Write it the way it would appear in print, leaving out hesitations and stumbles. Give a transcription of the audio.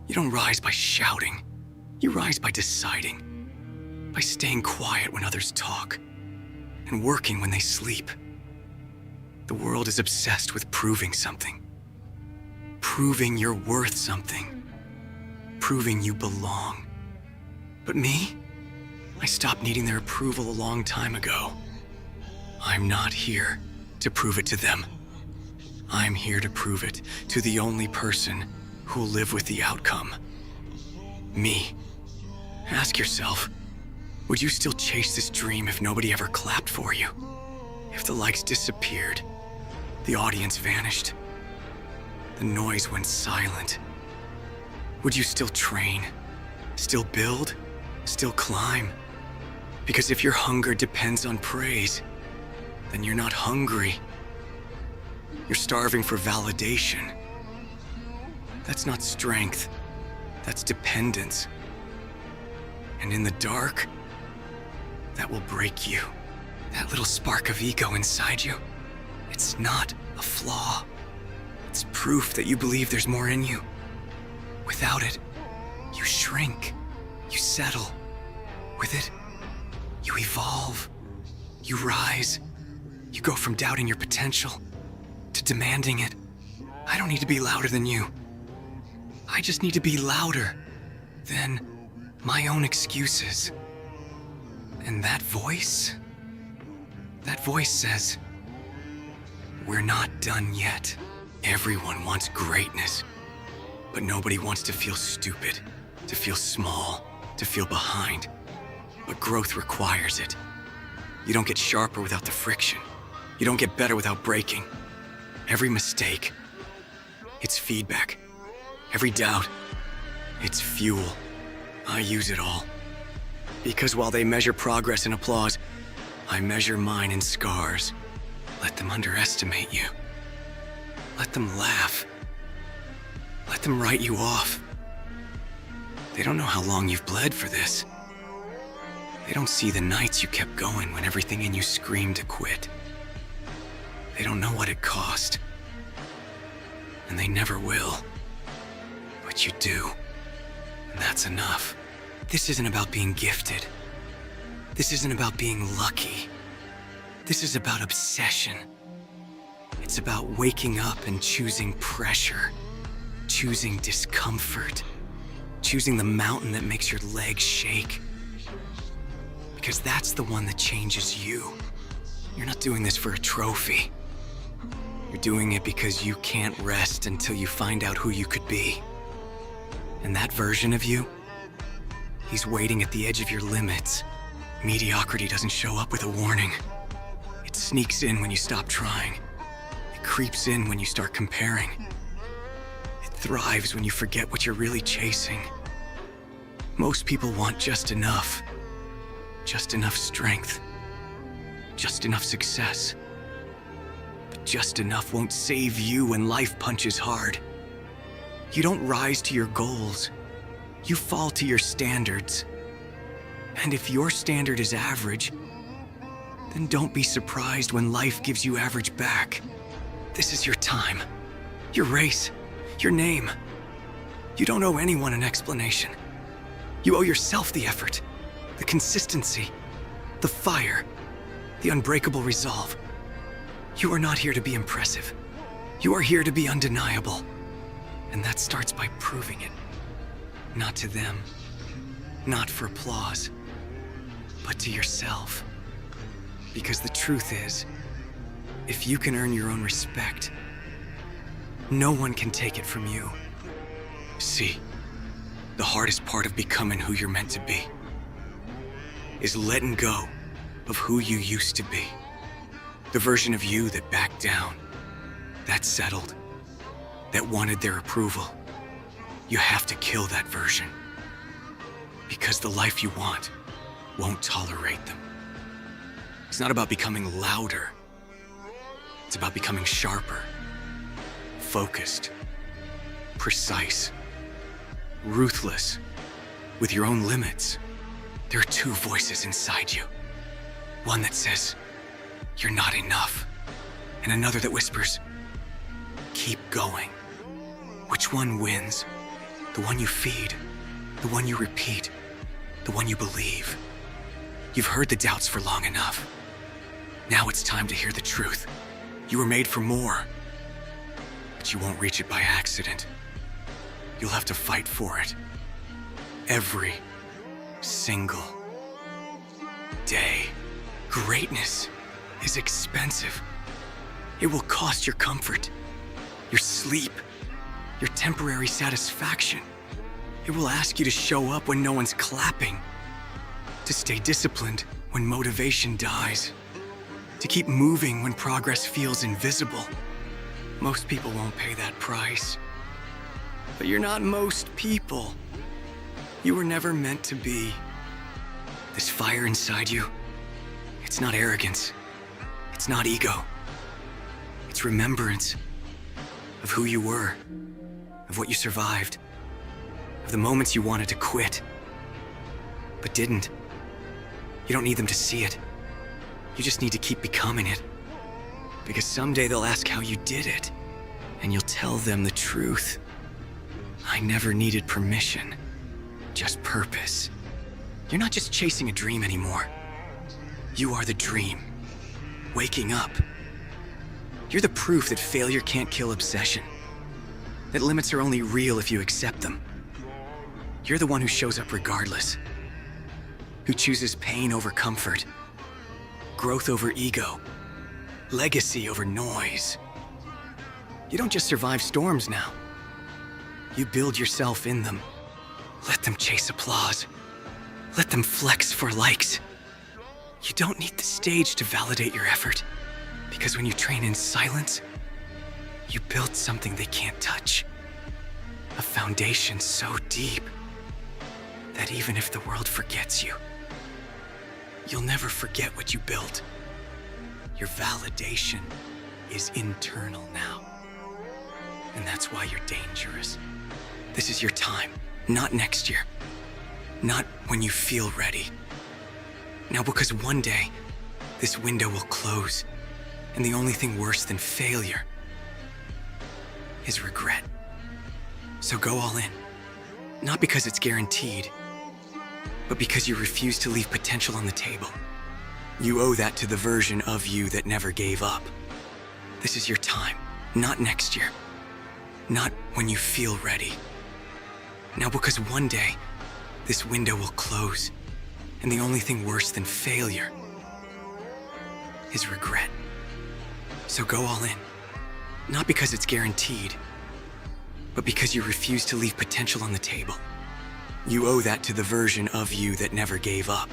You don't rise by shouting. You rise by deciding, by staying quiet when others talk, and working when they sleep. The world is obsessed with proving something. Proving you're worth something. Proving you belong. But me? I stopped needing their approval a long time ago. I'm not here to prove it to them. I'm here to prove it to the only person who'll live with the outcome. Me. Ask yourself, would you still chase this dream if nobody ever clapped for you? If the likes disappeared, the audience vanished, the noise went silent? Would you still train, still build, still climb? Because if your hunger depends on praise, then you're not hungry. You're starving for validation. That's not strength, that's dependence. And in the dark, that will break you. That little spark of ego inside you, it's not a flaw. It's proof that you believe there's more in you. Without it, you shrink, you settle. With it, you evolve, you rise. You go from doubting your potential to demanding it. I don't need to be louder than you. I just need to be louder than my own excuses. And that voice says, we're not done yet. Everyone wants greatness, but nobody wants to feel stupid, to feel small, to feel behind. But growth requires it. You don't get sharper without the friction. You don't get better without breaking. Every mistake, it's feedback. Every doubt, it's fuel. I use it all. Because while they measure progress in applause, I measure mine in scars. Let them underestimate you. Let them laugh. Let them write you off. They don't know how long you've bled for this. They don't see the nights you kept going when everything in you screamed to quit. They don't know what it cost. And they never will. But you do. And that's enough. This isn't about being gifted. This isn't about being lucky. This is about obsession. It's about waking up and choosing pressure, choosing discomfort, choosing the mountain that makes your legs shake. Because that's the one that changes you. You're not doing this for a trophy. You're doing it because you can't rest until you find out who you could be. And that version of you, he's waiting at the edge of your limits. Mediocrity doesn't show up with a warning. It sneaks in when you stop trying. It creeps in when you start comparing. It thrives when you forget what you're really chasing. Most people want just enough strength, just enough success. But just enough won't save you when life punches hard. You don't rise to your goals. You fall to your standards. And if your standard is average, then don't be surprised when life gives you average back. This is your time, your race, your name. You don't owe anyone an explanation. You owe yourself the effort, the consistency, the fire, the unbreakable resolve. You are not here to be impressive. You are here to be undeniable. And that starts by proving it. Not to them, not for applause, but to yourself. Because the truth is, if you can earn your own respect, no one can take it from you. See, the hardest part of becoming who you're meant to be is letting go of who you used to be. The version of you that backed down, that settled, that wanted their approval. You have to kill that version. Because the life you want won't tolerate them. It's not about becoming louder. It's about becoming sharper, focused, precise, ruthless, with your own limits. There are two voices inside you. One that says, you're not enough, and another that whispers, keep going. Which one wins? The one you feed, the one you repeat, the one you believe. You've heard the doubts for long enough. Now it's time to hear the truth. You were made for more, but you won't reach it by accident. You'll have to fight for it. Every single day. Greatness is expensive. It will cost your comfort, your sleep, your temporary satisfaction. It will ask you to show up when no one's clapping, to stay disciplined when motivation dies, to keep moving when progress feels invisible. Most people won't pay that price. But you're not most people. You were never meant to be. This fire inside you, it's not arrogance. It's not ego. It's remembrance of who you were, of what you survived, of the moments you wanted to quit, but didn't. You don't need them to see it. You just need to keep becoming it. Because someday they'll ask how you did it, and you'll tell them the truth. I never needed permission, just purpose. You're not just chasing a dream anymore. You are the dream, waking up. You're the proof that failure can't kill obsession, that limits are only real if you accept them. You're the one who shows up regardless, who chooses pain over comfort, growth over ego, legacy over noise. You don't just survive storms now. You build yourself in them. Let them chase applause. Let them flex for likes. You don't need the stage to validate your effort, because when you train in silence, you build something they can't touch. A foundation so deep that even if the world forgets you, you'll never forget what you built. Your validation is internal now. And that's why you're dangerous. This is your time, not next year. Not when you feel ready. Now, because one day, this window will close, and the only thing worse than failure is regret. So go all in. Not because it's guaranteed, but because you refuse to leave potential on the table. You owe that to the version of you that never gave up. This is your time, not next year. Not when you feel ready. Now, because one day, this window will close, and the only thing worse than failure is regret. So go all in. Not because it's guaranteed, but because you refuse to leave potential on the table. You owe that to the version of you that never gave up.